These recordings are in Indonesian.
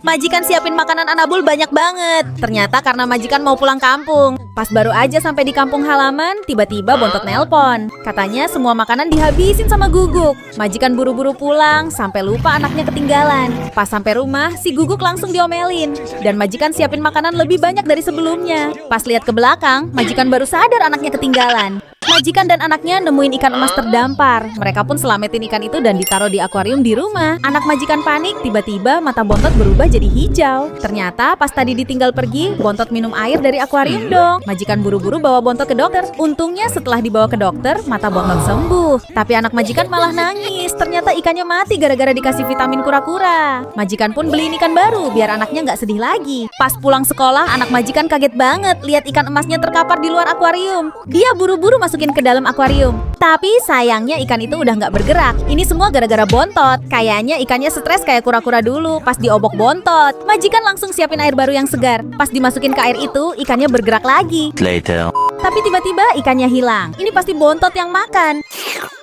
Majikan siapin makanan Anabul banyak banget. Ternyata karena majikan mau pulang kampung. Pas baru aja sampai di kampung halaman, tiba-tiba Bontot nelpon. Katanya semua makanan dihabisin sama Guguk. Majikan buru-buru pulang, sampai lupa anaknya ketinggalan. Pas sampai rumah, si Guguk langsung diomelin. Dan majikan siapin makanan lebih banyak dari sebelumnya. Pas lihat ke belakang, majikan baru sadar anaknya ketinggalan. Majikan dan anaknya nemuin ikan emas terdampar. Mereka pun selamatin ikan itu dan ditaruh di akuarium di rumah. Anak majikan panik, tiba-tiba mata Bontot berubah jadi hijau. Ternyata pas tadi ditinggal pergi, Bontot minum air dari akuarium dong. Majikan buru-buru bawa Bontot ke dokter. Untungnya setelah dibawa ke dokter, mata Bontot sembuh. Tapi anak majikan malah nangis. Ternyata ikannya mati gara-gara dikasih vitamin kura-kura. Majikan pun beliin ikan baru biar anaknya nggak sedih lagi. Pas pulang sekolah, anak majikan kaget banget lihat ikan emasnya terkapar di luar akuarium. Dia buru-buru masukin ke dalam akuarium. Tapi sayangnya ikan itu udah nggak bergerak. Ini semua gara-gara Bontot. Kayaknya ikannya stres kayak kura-kura dulu pas diobok Bontot. Majikan langsung siapin air baru yang segar. Pas dimasukin ke air itu, ikannya bergerak lagi. Later. Tapi tiba-tiba ikannya hilang. Ini pasti Bontot yang makan.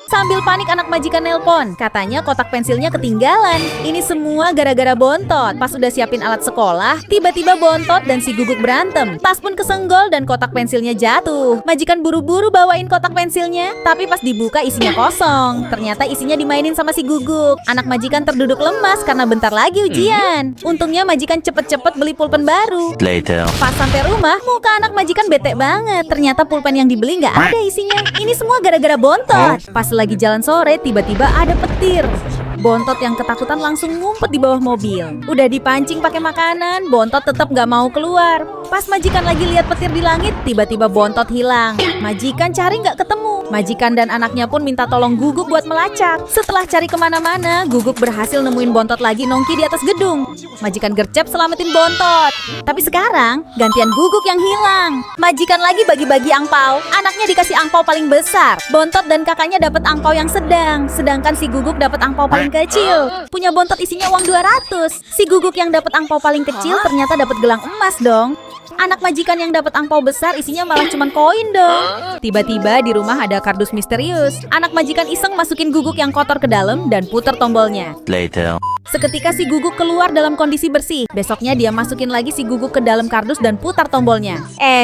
Sambil panik anak majikan nelpon. Katanya kotak pensilnya ketinggalan. Ini semua gara-gara Bontot. Pas udah siapin alat sekolah, tiba-tiba Bontot dan si Guguk berantem. Tas pun kesenggol dan kotak pensilnya jatuh. Majikan buru-buru bawain kotak pensilnya, tapi pas dibuka isinya kosong. Ternyata isinya dimainin sama si Guguk. Anak majikan terduduk lemas karena bentar lagi ujian. Untungnya majikan cepet-cepet beli pulpen baru. Later. Pas sampai rumah, muka anak majikan bete banget. Ternyata pulpen yang dibeli nggak ada isinya. Ini semua gara-gara Bontot. Pas lagi jalan sore, tiba-tiba ada petir. Bontot yang ketakutan langsung ngumpet di bawah mobil. Udah dipancing pakai makanan, Bontot tetap nggak mau keluar. Pas majikan lagi lihat petir di langit, tiba-tiba Bontot hilang. Majikan cari nggak ketemu. Majikan dan anaknya pun minta tolong Guguk buat melacak. Setelah cari kemana-mana, Guguk berhasil nemuin Bontot lagi nongki di atas gedung. Majikan gercep selamatin Bontot. Tapi sekarang, gantian Guguk yang hilang. Majikan lagi bagi-bagi angpau. Anaknya dikasih angpau paling besar. Bontot dan kakaknya dapat angpau yang sedang. Sedangkan si Guguk dapat angpau paling kecil. Punya Bontot isinya uang 200. Si Guguk yang dapat angpau paling kecil ternyata dapat gelang emas dong. Anak majikan yang dapat angpau besar isinya malah cuman koin dong. Tiba-tiba di rumah ada kardus misterius. Anak majikan iseng masukin Guguk yang kotor ke dalam dan puter tombolnya. Later. Seketika si Guguk keluar dalam kondisi bersih. Besoknya dia masukin lagi si Guguk ke dalam kardus dan putar tombolnya.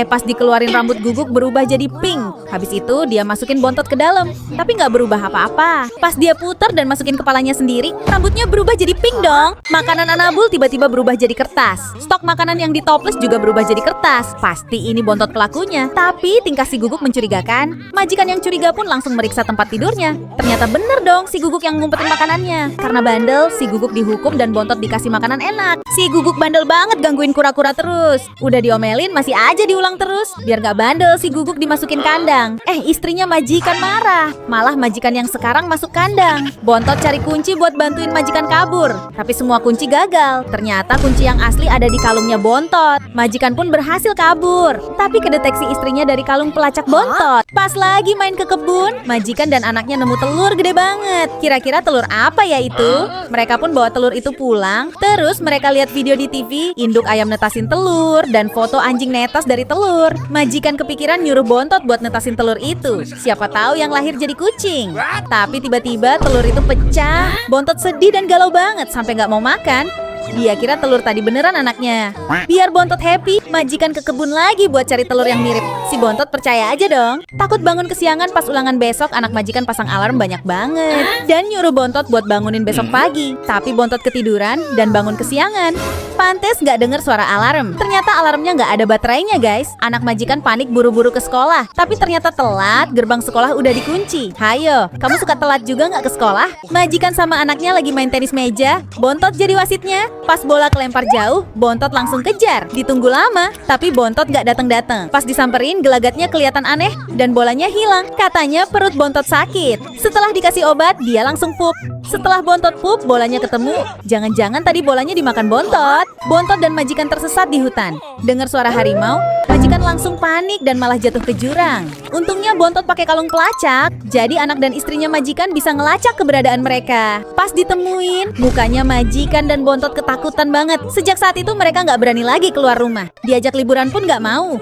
Pas dikeluarin rambut Guguk berubah jadi pink. Habis itu dia masukin Bontot ke dalam. Tapi nggak berubah apa-apa. Pas dia putar dan masukin kepalanya sendiri, rambutnya berubah jadi pink dong. Makanan Anabul tiba-tiba berubah jadi kertas. Stok makanan yang di toples juga berubah jadi kertas. Pasti ini Bontot pelakunya. Tapi tingkah si Guguk mencurigakan. Majikan yang curiga pun langsung meriksa tempat tidurnya. Ternyata bener dong si Guguk yang ngumpetin makanannya. Karena bandel, si Guguk dihukum dan Bontot dikasih makanan enak. Si Guguk bandel banget gangguin kura-kura terus. Udah diomelin masih aja diulang terus. Biar gak bandel si Guguk dimasukin kandang. Istrinya majikan marah. Malah majikan yang sekarang masuk kandang. Bontot cari kunci buat bantuin majikan kabur. Tapi semua kunci gagal. Ternyata kunci yang asli ada di kalungnya Bontot. Majikan pun berhasil kabur. Tapi kedeteksi istrinya dari kalung pelacak Bontot. Pas lagi main ke kebun, majikan dan anaknya nemu telur gede banget. Kira-kira telur apa ya itu? Mereka pun bawa telur itu pulang. Terus mereka lihat video di TV, induk ayam netasin telur dan foto anjing netas dari telur. Majikan kepikiran nyuruh Bontot buat netasin telur itu. Siapa tahu yang lahir jadi kucing. Tapi tiba-tiba telur itu pecah. Bontot sedih dan galau banget sampai nggak mau makan. Dia kira telur tadi beneran anaknya. Biar Bontot happy, majikan ke kebun lagi buat cari telur yang mirip. Si Bontot percaya aja dong. Takut bangun kesiangan pas ulangan besok, anak majikan pasang alarm banyak banget. Dan nyuruh Bontot buat bangunin besok pagi. Tapi Bontot ketiduran dan bangun kesiangan. Pantes nggak denger suara alarm. Ternyata alarmnya nggak ada baterainya guys. Anak majikan panik buru-buru ke sekolah. Tapi ternyata telat, gerbang sekolah udah dikunci. Hayo, kamu suka telat juga nggak ke sekolah? Majikan sama anaknya lagi main tenis meja. Bontot jadi wasitnya. Pas bola kelempar jauh, Bontot langsung kejar. Ditunggu lama, tapi Bontot gak datang-datang. Pas disamperin, gelagatnya kelihatan aneh dan bolanya hilang. Katanya perut Bontot sakit. Setelah dikasih obat, dia langsung pup. Setelah Bontot pup, bolanya ketemu. Jangan-jangan tadi bolanya dimakan Bontot. Bontot dan majikan tersesat di hutan. Dengar suara harimau, majikan langsung panik dan malah jatuh ke jurang. Untungnya Bontot pakai kalung pelacak, jadi anak dan istrinya majikan bisa ngelacak keberadaan mereka. Pas ditemuin, mukanya majikan dan Bontot ketakutan banget. Sejak saat itu mereka nggak berani lagi keluar rumah. Diajak liburan pun nggak mau.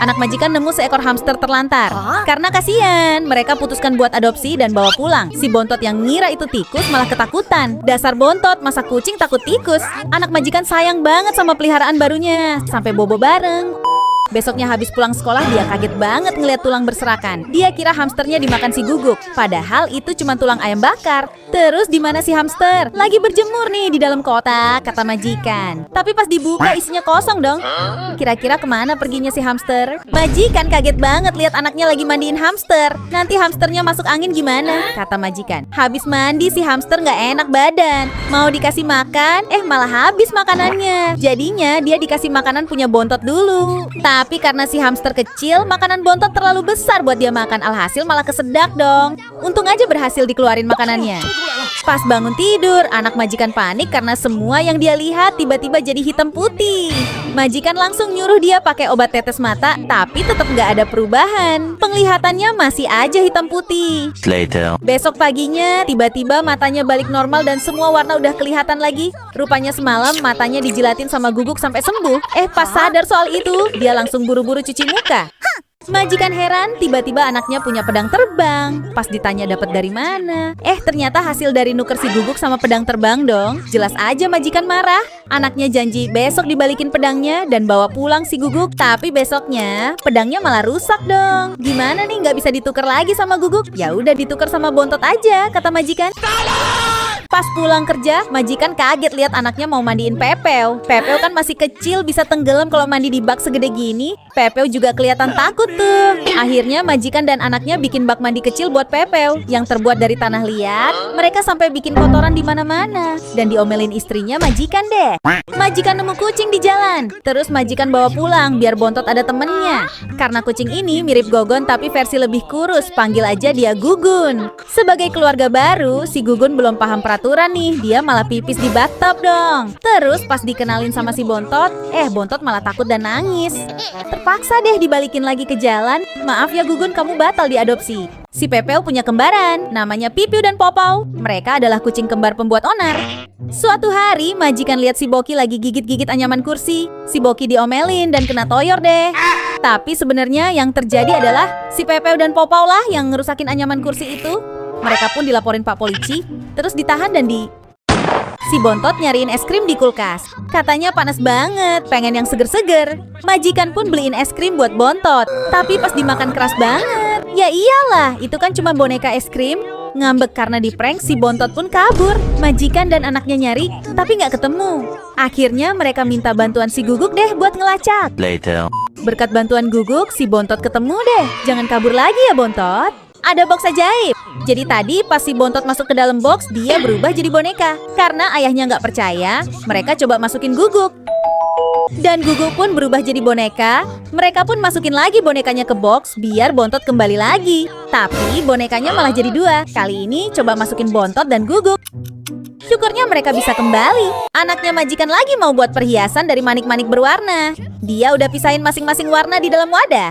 anak majikan nemu seekor hamster terlantar. Karena kasihan, mereka putuskan buat adopsi dan bawa pulang. Si Bontot yang ngira itu tikus malah ketakutan. Dasar Bontot, masa kucing takut tikus? Anak majikan sayang banget sama peliharaan barunya, sampai bobo bareng. Besoknya habis pulang sekolah dia kaget banget ngeliat tulang berserakan. Dia kira hamsternya dimakan si Guguk, padahal itu cuma tulang ayam bakar. Terus di mana si hamster? Lagi berjemur nih di dalam kotak, kata majikan. Tapi pas dibuka isinya kosong dong. Kira-kira kemana perginya si hamster? Majikan kaget banget lihat anaknya lagi mandiin hamster. Nanti hamsternya masuk angin gimana? Kata majikan. Habis mandi si hamster nggak enak badan. Mau dikasih makan, malah habis makanannya. Jadinya dia dikasih makanan punya Bontot dulu. Tapi karena si hamster kecil, makanan Bontot terlalu besar buat dia makan. Alhasil malah kesedak dong. Untung aja berhasil dikeluarin makanannya. Pas bangun tidur, anak majikan panik karena semua yang dia lihat tiba-tiba jadi hitam putih. Majikan langsung nyuruh dia pakai obat tetes mata, tapi tetap nggak ada perubahan. Penglihatannya masih aja hitam putih. Later. Besok paginya, tiba-tiba matanya balik normal dan semua warna udah kelihatan lagi. Rupanya semalam matanya dijilatin sama Guguk sampai sembuh. Pas sadar soal itu, dia langsung buru-buru cuci muka. Majikan heran, tiba-tiba anaknya punya pedang terbang. Pas ditanya dapat dari mana, ternyata hasil dari nuker si Guguk sama pedang terbang dong. Jelas aja majikan marah. Anaknya janji besok dibalikin pedangnya dan bawa pulang si Guguk. Tapi besoknya pedangnya malah rusak dong. Gimana nih, nggak bisa ditukar lagi sama Guguk? Ya udah ditukar sama Bontot aja, kata majikan. Pas pulang kerja, majikan kaget lihat anaknya mau mandiin Pepeo. Pepeo kan masih kecil, bisa tenggelam kalau mandi di bak segede gini. Pepeo juga kelihatan takut tuh. Akhirnya majikan dan anaknya bikin bak mandi kecil buat Pepeo yang terbuat dari tanah liat. Mereka sampai bikin kotoran di mana-mana dan diomelin istrinya majikan deh. Majikan nemu kucing di jalan. Terus majikan bawa pulang biar Bontot ada temennya. Karena kucing ini mirip Gogon tapi versi lebih kurus, panggil aja dia Gugun. Sebagai keluarga baru, si Gugun belum paham peraturan nih, dia malah pipis di bathtub dong. Terus pas dikenalin sama si Bontot, Bontot malah takut dan nangis. Terpaksa deh dibalikin lagi ke jalan. Maaf ya Gugun, kamu batal diadopsi. Si Pepeo punya kembaran, namanya Pipiu dan Popau. Mereka adalah kucing kembar pembuat onar. Suatu hari, majikan lihat si Boki lagi gigit-gigit anyaman kursi. Si Boki diomelin dan kena toyor deh. Tapi sebenarnya yang terjadi adalah si Pepeo dan Popau lah yang ngerusakin anyaman kursi itu. Mereka pun dilaporin Pak Polisi, terus ditahan dan Si Bontot nyariin es krim di kulkas. Katanya panas banget, pengen yang seger-seger. Majikan pun beliin es krim buat Bontot. Tapi pas dimakan keras banget. Ya iyalah, itu kan cuma boneka es krim. Ngambek karena di-prank, si Bontot pun kabur. Majikan dan anaknya nyari, tapi nggak ketemu. Akhirnya mereka minta bantuan si Guguk deh buat ngelacak. Later. Berkat bantuan Guguk, si Bontot ketemu deh. Jangan kabur lagi ya Bontot. Ada box ajaib. Jadi tadi pas si Bontot masuk ke dalam box, dia berubah jadi boneka. Karena ayahnya nggak percaya, mereka coba masukin Guguk. Dan Guguk pun berubah jadi boneka. Mereka pun masukin lagi bonekanya ke box biar Bontot kembali lagi. Tapi bonekanya malah jadi dua. Kali ini coba masukin Bontot dan Guguk. Syukurnya mereka bisa kembali. Anaknya majikan lagi mau buat perhiasan dari manik-manik berwarna. Dia udah pisahin masing-masing warna di dalam wadah.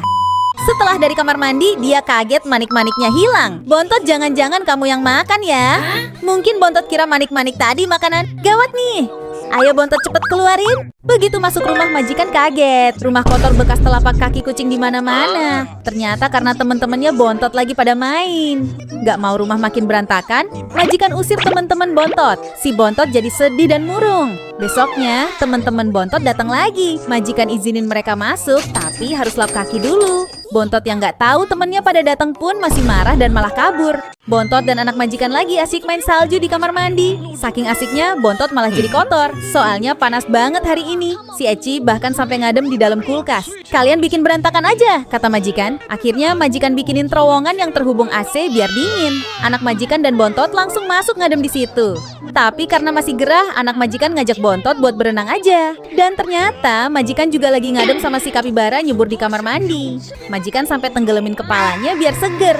Setelah dari kamar mandi, dia kaget manik-maniknya hilang. Bontot, jangan-jangan kamu yang makan ya? Mungkin Bontot kira manik-manik tadi makanan. Gawat nih. Ayo Bontot cepet keluarin. Begitu masuk rumah, majikan kaget. Rumah kotor bekas telapak kaki kucing di mana-mana. Ternyata karena teman-temannya Bontot lagi pada main. Gak mau rumah makin berantakan, majikan usir teman-teman Bontot. Si Bontot jadi sedih dan murung. Besoknya, teman-teman Bontot datang lagi. Majikan izinin mereka masuk, tapi harus lap kaki dulu. Bontot yang nggak tahu temennya pada datang pun masih marah dan malah kabur. Bontot dan anak majikan lagi asik main salju di kamar mandi. Saking asiknya, Bontot malah jadi kotor. Soalnya panas banget hari ini. Si Eci bahkan sampai ngadem di dalam kulkas. Kalian bikin berantakan aja, kata majikan. Akhirnya majikan bikinin terowongan yang terhubung AC biar dingin. Anak majikan dan Bontot langsung masuk ngadem di situ. Tapi karena masih gerah, anak majikan ngajak Bontot buat berenang aja. Dan ternyata majikan juga lagi ngadem sama si kapibara nyebur di kamar mandi. Majikan sampai tenggelamin kepalanya biar seger.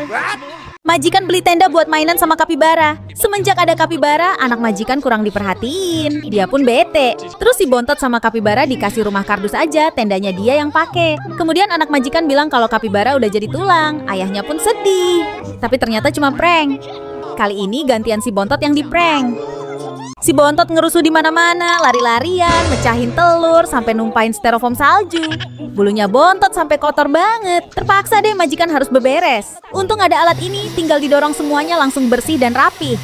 Majikan beli tenda buat mainan sama kapibara. Semenjak ada kapibara, anak majikan kurang diperhatiin. Dia pun bete. Terus si Bontot sama kapibara dikasih rumah kardus aja, tendanya dia yang pakai. Kemudian anak majikan bilang kalau kapibara udah jadi tulang. Ayahnya pun sedih. Tapi ternyata cuma prank. Kali ini gantian si Bontot yang di prank. Si Bontot ngerusuh di mana-mana, lari-larian, mecahin telur, sampai numpahin styrofoam salju. Bulunya Bontot sampai kotor banget. Terpaksa deh majikan harus beberes. Untung ada alat ini, tinggal didorong semuanya langsung bersih dan rapih.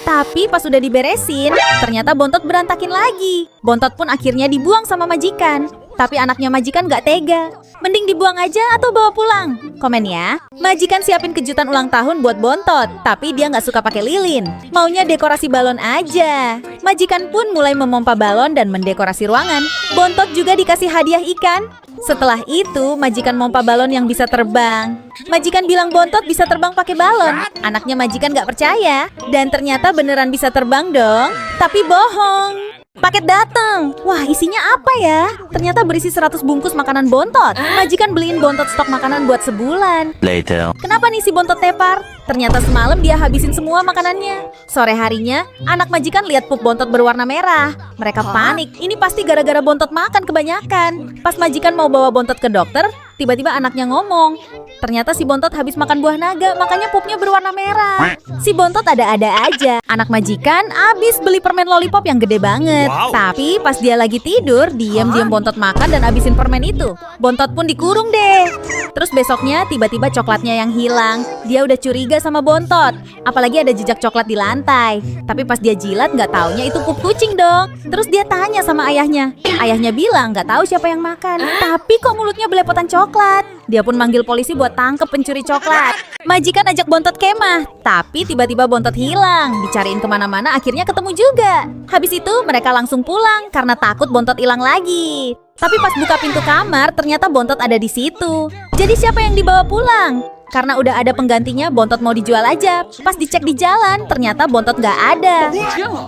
Tapi pas udah diberesin, ternyata Bontot berantakin lagi. Bontot pun akhirnya dibuang sama majikan. Tapi anaknya majikan gak tega. Mending dibuang aja atau bawa pulang? Komen ya. Majikan siapin kejutan ulang tahun buat Bontot, tapi dia gak suka pakai lilin. Maunya dekorasi balon aja. Majikan pun mulai memompa balon dan mendekorasi ruangan. Bontot juga dikasih hadiah ikan. Setelah itu, majikan mompa balon yang bisa terbang. Majikan bilang Bontot bisa terbang pakai balon. Anaknya majikan gak percaya. Dan ternyata beneran bisa terbang dong. Tapi bohong. Paket datang. Wah, isinya apa ya? Ternyata berisi 100 bungkus makanan Bontot. Majikan beliin Bontot stok makanan buat sebulan. Later. Kenapa nih si Bontot tepar? Ternyata semalam dia habisin semua makanannya. Sore harinya, anak majikan lihat pup Bontot berwarna merah. Mereka panik. Ini pasti gara-gara Bontot makan kebanyakan. Pas majikan mau bawa Bontot ke dokter, tiba-tiba anaknya ngomong. Ternyata si Bontot habis makan buah naga, makanya pupnya berwarna merah. Si Bontot ada-ada aja. Anak majikan abis beli permen lollipop yang gede banget. Tapi pas dia lagi tidur, diam-diam Bontot makan dan abisin permen itu. Bontot pun dikurung deh. Terus besoknya tiba-tiba coklatnya yang hilang. Dia udah curiga sama Bontot. Apalagi ada jejak coklat di lantai. Tapi pas dia jilat nggak taunya itu pup kucing dong. Terus dia tanya sama ayahnya. Ayahnya bilang nggak tahu siapa yang makan. Tapi kok mulutnya belepotan coklat. Dia pun manggil polisi buat tangkep pencuri coklat. Majikan ajak Bontot kemah. Tapi tiba-tiba Bontot hilang. Dicariin kemana-mana akhirnya ketemu juga. Habis itu mereka langsung pulang karena takut Bontot hilang lagi. Tapi pas buka pintu kamar ternyata Bontot ada di situ. Jadi siapa yang dibawa pulang? Karena udah ada penggantinya, Bontot mau dijual aja. Pas dicek di jalan, ternyata Bontot nggak ada.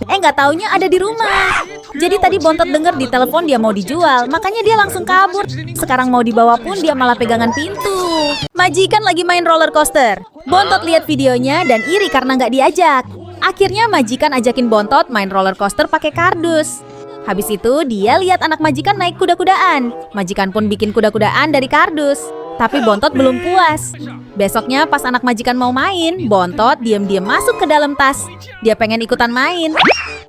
Nggak taunya ada di rumah. Jadi tadi Bontot denger di telepon dia mau dijual, makanya dia langsung kabur. Sekarang mau dibawa pun dia malah pegangan pintu. Majikan lagi main roller coaster. Bontot lihat videonya dan iri karena nggak diajak. Akhirnya majikan ajakin Bontot main roller coaster pakai kardus. Habis itu dia lihat anak majikan naik kuda-kudaan. Majikan pun bikin kuda-kudaan dari kardus. Tapi Bontot belum puas. Besoknya pas anak majikan mau main, Bontot diam-diam masuk ke dalam tas. Dia pengen ikutan main.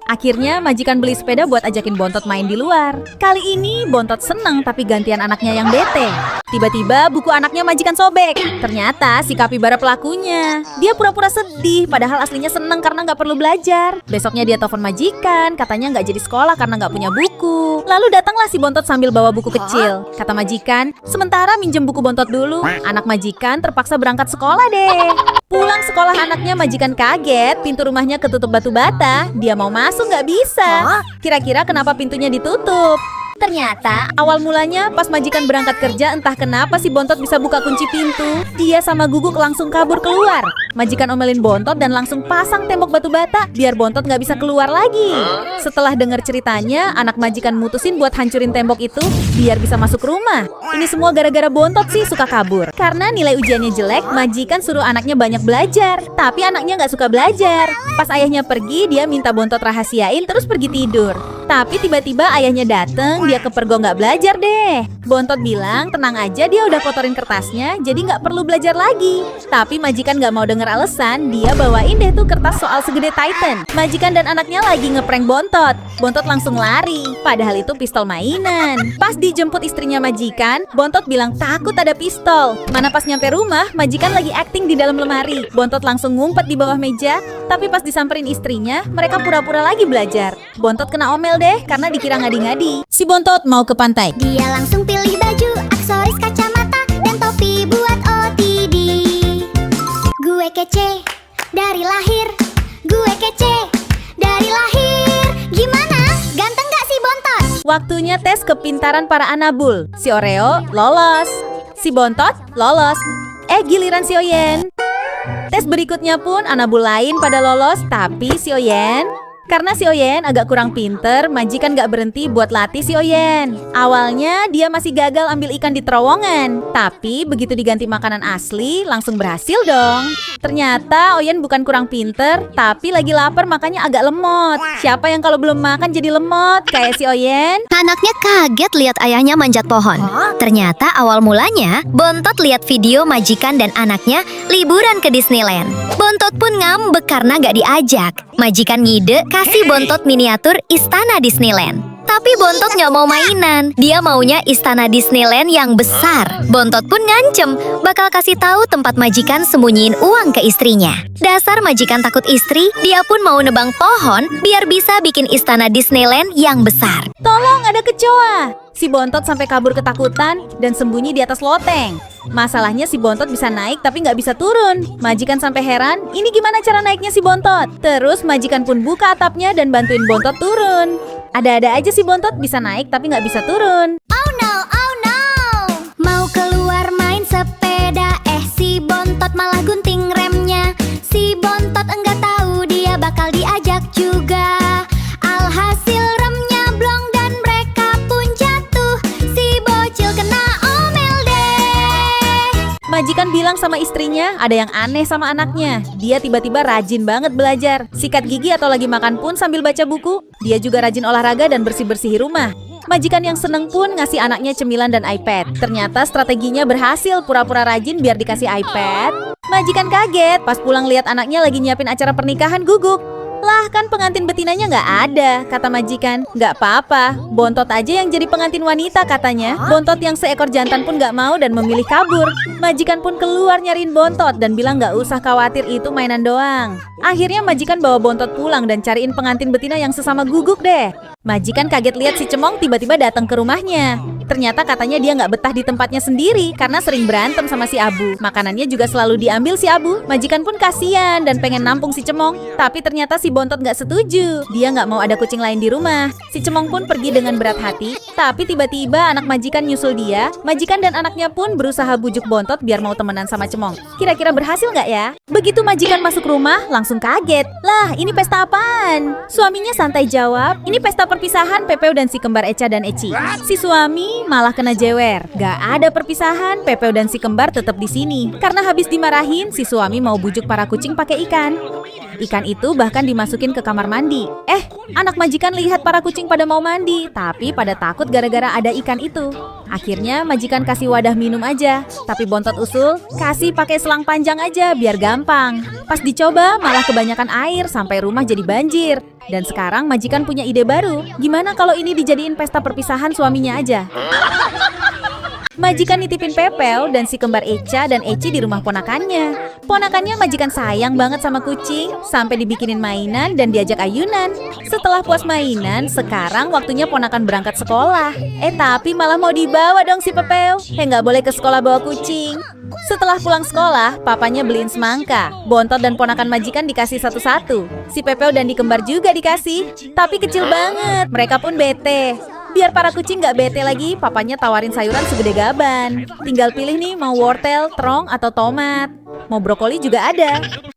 Akhirnya majikan beli sepeda buat ajakin Bontot main di luar. Kali ini Bontot seneng tapi gantian anaknya yang bete. Tiba-tiba buku anaknya majikan sobek. Ternyata si kapibara pelakunya. Dia pura-pura sedih padahal aslinya seneng karena nggak perlu belajar. Besoknya dia telepon majikan, katanya nggak jadi sekolah karena nggak punya buku. Lalu datanglah si Bontot sambil bawa buku kecil. Kata majikan, sementara minjem buku Bontot dulu. Anak majikan terpaksa berangkat sekolah deh. Pulang sekolah anaknya majikan kaget, pintu rumahnya ketutup batu bata. Dia mau masuk nggak bisa. Kira-kira kenapa pintunya ditutup? Ternyata awal mulanya pas majikan berangkat kerja entah kenapa si Bontot bisa buka kunci pintu. Dia sama Guguk langsung kabur keluar. Majikan omelin Bontot dan langsung pasang tembok batu bata biar Bontot nggak bisa keluar lagi. Setelah dengar ceritanya, anak majikan mutusin buat hancurin tembok itu biar bisa masuk rumah. Ini semua gara-gara Bontot sih suka kabur. Karena nilai ujiannya jelek, majikan suruh anaknya banyak belajar. Tapi anaknya nggak suka belajar. Pas ayahnya pergi, dia minta Bontot rahasiain terus pergi tidur. Tapi tiba-tiba ayahnya dateng, dia kepergok nggak belajar deh. Bontot bilang tenang aja dia udah kotorin kertasnya, jadi nggak perlu belajar lagi. Tapi majikan nggak mau denger alasan, dia bawain deh tuh kertas soal segede Titan. Majikan dan anaknya lagi ngeprank Bontot. Bontot langsung lari, padahal itu pistol mainan. Pas dijemput istrinya majikan, Bontot bilang takut ada pistol. Mana pas nyampe rumah, majikan lagi acting di dalam lemari. Bontot langsung ngumpet di bawah meja, tapi pas disamperin istrinya, mereka pura-pura lagi belajar. Bontot kena omel deh karena dikira ngadi-ngadi. Si Bontot mau ke pantai. Dia langsung pilih baju, aksesoris, kacamata, dan topi buat OTD. Gue kece dari lahir. Gue kece dari lahir. Gimana? Ganteng gak si Bontot? Waktunya tes kepintaran para anabul. Si Oreo lolos. Si Bontot lolos. Giliran si Oyen. Tes berikutnya pun anabul lain pada lolos, tapi si Oyen... Karena si Oyen agak kurang pinter, majikan gak berhenti buat latih si Oyen. Awalnya dia masih gagal ambil ikan di terowongan. Tapi begitu diganti makanan asli, langsung berhasil dong. Ternyata Oyen bukan kurang pinter, tapi lagi lapar makanya agak lemot. Siapa yang kalau belum makan jadi lemot, kayak si Oyen? Anaknya kaget lihat ayahnya manjat pohon. Ternyata awal mulanya, Bontot lihat video majikan dan anaknya liburan ke Disneyland. Bontot pun ngambek karena gak diajak. Majikan ngide kasih Bontot miniatur istana Disneyland. Tapi Bontot gak mau mainan. Dia maunya istana Disneyland yang besar. Bontot pun ngancem bakal kasih tahu tempat majikan sembunyiin uang ke istrinya. Dasar majikan takut istri, dia pun mau nebang pohon biar bisa bikin istana Disneyland yang besar. Tolong, ada kecoa! Si Bontot sampai kabur ketakutan dan sembunyi di atas loteng. Masalahnya si Bontot bisa naik tapi nggak bisa turun. Majikan sampai heran, ini gimana cara naiknya si Bontot? Terus majikan pun buka atapnya dan bantuin Bontot turun. Ada-ada aja si Bontot bisa naik tapi nggak bisa turun. Oh no, oh no. Mau keluar main sepeda, si Bontot malah gunting remnya. Si Bontot enggak tahu dia bakal diajak juga. Alhasil remnya blong dan mereka pun jatuh. Si bocil kena omel deh. Majikan bilang sama istrinya ada yang aneh sama anaknya. Dia tiba-tiba rajin banget belajar. Sikat gigi atau lagi makan pun sambil baca buku. Dia juga rajin olahraga dan bersih-bersih rumah. Majikan yang seneng pun ngasih anaknya cemilan dan iPad. Ternyata strateginya berhasil, pura-pura rajin biar dikasih iPad. Majikan kaget pas pulang lihat anaknya lagi nyiapin acara pernikahan Guguk. Lah kan pengantin betinanya nggak ada, kata majikan. Nggak apa-apa, Bontot aja yang jadi pengantin wanita katanya. Bontot yang seekor jantan pun nggak mau dan memilih kabur. Majikan pun keluar nyariin Bontot dan bilang nggak usah khawatir, itu mainan doang. Akhirnya majikan bawa Bontot pulang dan cariin pengantin betina yang sesama Guguk deh. Majikan kaget lihat si Cemong tiba-tiba datang ke rumahnya. Ternyata katanya dia nggak betah di tempatnya sendiri karena sering berantem sama si Abu. Makanannya juga selalu diambil si Abu. Majikan pun kasihan dan pengen nampung si Cemong. Tapi ternyata si Bontot nggak setuju. Dia nggak mau ada kucing lain di rumah. Si Cemong pun pergi dengan berat hati. Tapi tiba-tiba anak majikan nyusul dia. Majikan dan anaknya pun berusaha bujuk Bontot biar mau temenan sama Cemong. Kira-kira berhasil nggak ya? Begitu majikan masuk rumah, langsung kaget. Lah, ini pesta apaan? Suaminya santai jawab, ini pesta perpisahan Pepeo dan si kembar Echa dan Eci. Si suami malah kena jewer. Gak ada perpisahan, Pepeo dan si kembar tetap di sini. Karena habis dimarahin, si suami mau bujuk para kucing pakai ikan. Ikan itu bahkan dimasukin ke kamar mandi. Anak majikan lihat para kucing pada mau mandi, tapi pada takut gara-gara ada ikan itu. Akhirnya majikan kasih wadah minum aja. Tapi Bontot usul, kasih pakai selang panjang aja biar gampang. Pas dicoba malah kebanyakan air sampai rumah jadi banjir. Dan sekarang majikan punya ide baru. Gimana kalau ini dijadiin pesta perpisahan suaminya aja? Majikan nitipin Pepeo dan si kembar Echa dan Eci di rumah ponakannya. Ponakannya majikan sayang banget sama kucing, sampai dibikinin mainan dan diajak ayunan. Setelah puas mainan, sekarang waktunya ponakan berangkat sekolah. Tapi malah mau dibawa dong si Pepeo. Nggak boleh ke sekolah bawa kucing. Setelah pulang sekolah, papanya beliin semangka. Bontot dan ponakan majikan dikasih satu-satu. Si Pepeo dan di kembar juga dikasih, tapi kecil banget. Mereka pun bete. Biar para kucing gak bete lagi, papanya tawarin sayuran segede gaban. Tinggal pilih nih mau wortel, terong, atau tomat. Mau brokoli juga ada.